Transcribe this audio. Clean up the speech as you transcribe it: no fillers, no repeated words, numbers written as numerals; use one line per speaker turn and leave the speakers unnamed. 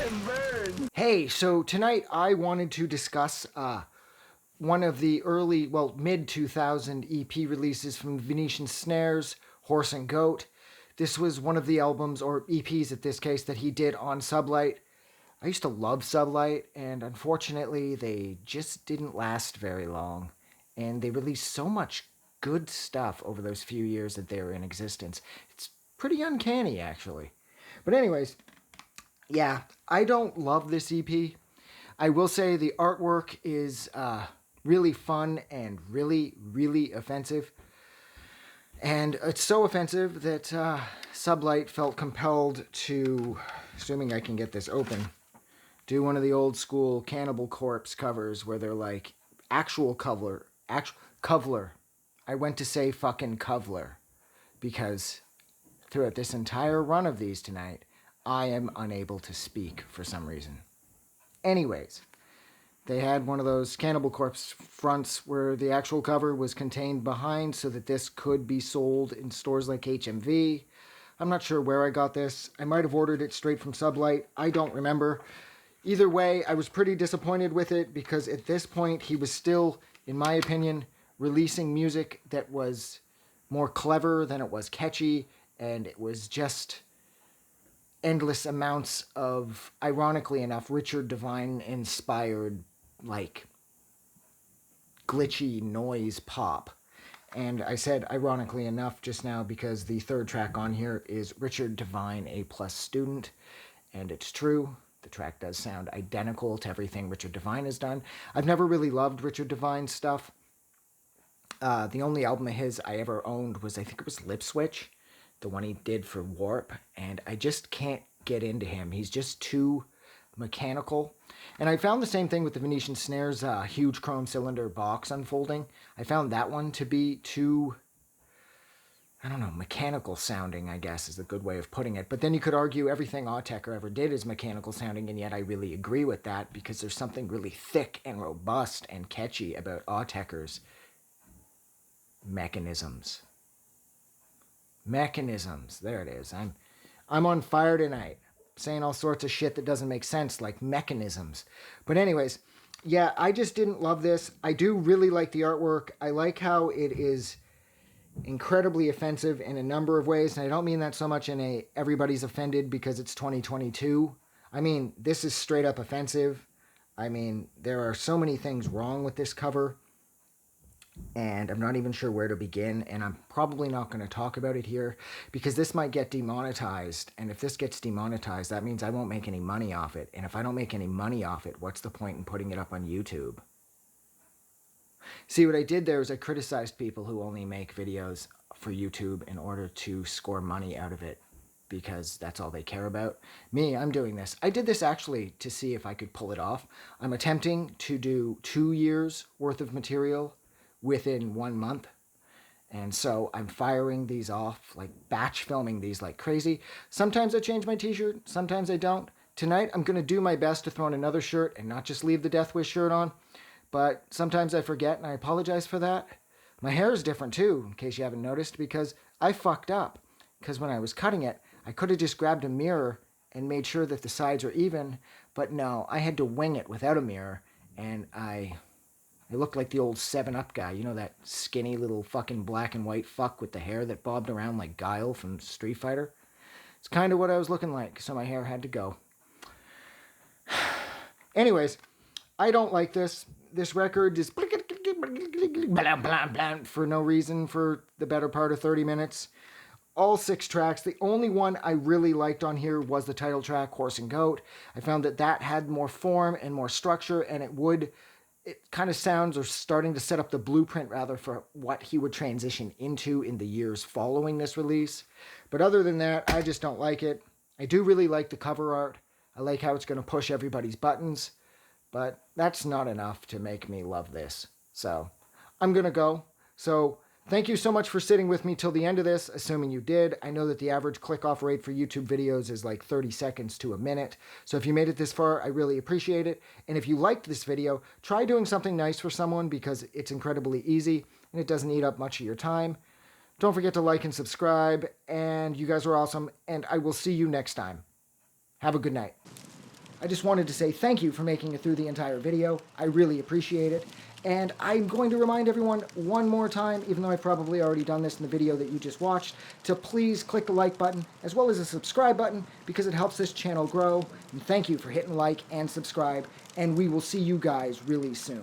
and burn.
Hey, so tonight I wanted to discuss one of the early, well, mid-2000 EP releases from Venetian Snares, Horse and Goat. This was one of the albums, or EPs at this case, that he did on Sublight. I used to love Sublight, and unfortunately they just didn't last very long. And they released so much good stuff over those few years that they were in existence. It's pretty uncanny, actually. But anyways, yeah, I don't love this EP. I will say the artwork is really fun and really, really offensive. And it's so offensive that Sublight felt compelled to, assuming I can get this open, do one of the old school Cannibal Corpse covers where they're like, actual Covler. I went to say fucking Covler because throughout this entire run of these tonight, I am unable to speak for some reason. Anyways, they had one of those Cannibal Corpse fronts where the actual cover was contained behind so that this could be sold in stores like HMV. I'm not sure where I got this. I might have ordered it straight from Sublight. I don't remember. Either way, I was pretty disappointed with it because at this point he was still, in my opinion, releasing music that was more clever than it was catchy, and it was just endless amounts of, ironically enough, Richard Devine inspired, like, glitchy noise pop. And I said ironically enough just now because the third track on here is Richard Devine, A+ student, and it's true. The track does sound identical to everything Richard Devine has done. I've never really loved Richard Devine's stuff. The only album of his I ever owned was, I think it was Lip Switch, the one he did for Warp, and I just can't get into him. He's just too mechanical. And I found the same thing with the Venetian Snares huge chrome cylinder box unfolding. I found that one to be too, I don't know, mechanical sounding, I guess is a good way of putting it. But then you could argue everything Autechre ever did is mechanical sounding, and yet I really agree with that because there's something really thick and robust and catchy about Autechre's mechanisms. Mechanisms. There it is. I'm on fire tonight, saying all sorts of shit that doesn't make sense, like mechanisms. But anyways, yeah, I just didn't love this. I do really like the artwork. I like how it is incredibly offensive in a number of ways, and I don't mean that so much in a everybody's offended because it's 2022. I mean, this is straight up offensive. I mean, there are so many things wrong with this cover, and I'm not even sure where to begin, and I'm probably not going to talk about it here because this might get demonetized, and if this gets demonetized, that means I won't make any money off it, and if I don't make any money off it, what's the point in putting it up on YouTube? See, what I did there is I criticized people who only make videos for YouTube in order to score money out of it because that's all they care about. Me, I'm doing this. I did this actually to see if I could pull it off. I'm attempting to do 2 years worth of material within 1 month. And so I'm firing these off, like batch filming these like crazy. Sometimes I change my t-shirt, sometimes I don't. Tonight I'm going to do my best to throw in another shirt and not just leave the Death Wish shirt on. But sometimes I forget and I apologize for that. My hair is different too, in case you haven't noticed, because I fucked up. Because when I was cutting it, I could have just grabbed a mirror and made sure that the sides were even. But no, I had to wing it without a mirror, and I looked like the old 7-Up guy. You know, that skinny little fucking black and white fuck with the hair that bobbed around like Guile from Street Fighter? It's kind of what I was looking like, so my hair had to go. Anyways, I don't like this. This record is for no reason for the better part of 30 minutes. All 6 tracks. The only one I really liked on here was the title track, Horse and Goat. I found that that had more form and more structure, and it kind of sounds or starting to set up the blueprint rather for what he would transition into in the years following this release. But other than that, I just don't like it. I do really like the cover art. I like how it's going to push everybody's buttons, but that's not enough to make me love this. So I'm going to go. So thank you so much for sitting with me till the end of this, assuming you did. I know that the average click-off rate for YouTube videos is like 30 seconds to a minute. So if you made it this far, I really appreciate it. And if you liked this video, try doing something nice for someone because it's incredibly easy and it doesn't eat up much of your time. Don't forget to like and subscribe. And you guys are awesome. And I will see you next time. Have a good night. I just wanted to say thank you for making it through the entire video. I really appreciate it. And I'm going to remind everyone one more time, even though I've probably already done this in the video that you just watched, to please click the like button as well as the subscribe button because it helps this channel grow. And thank you for hitting like and subscribe, and we will see you guys really soon.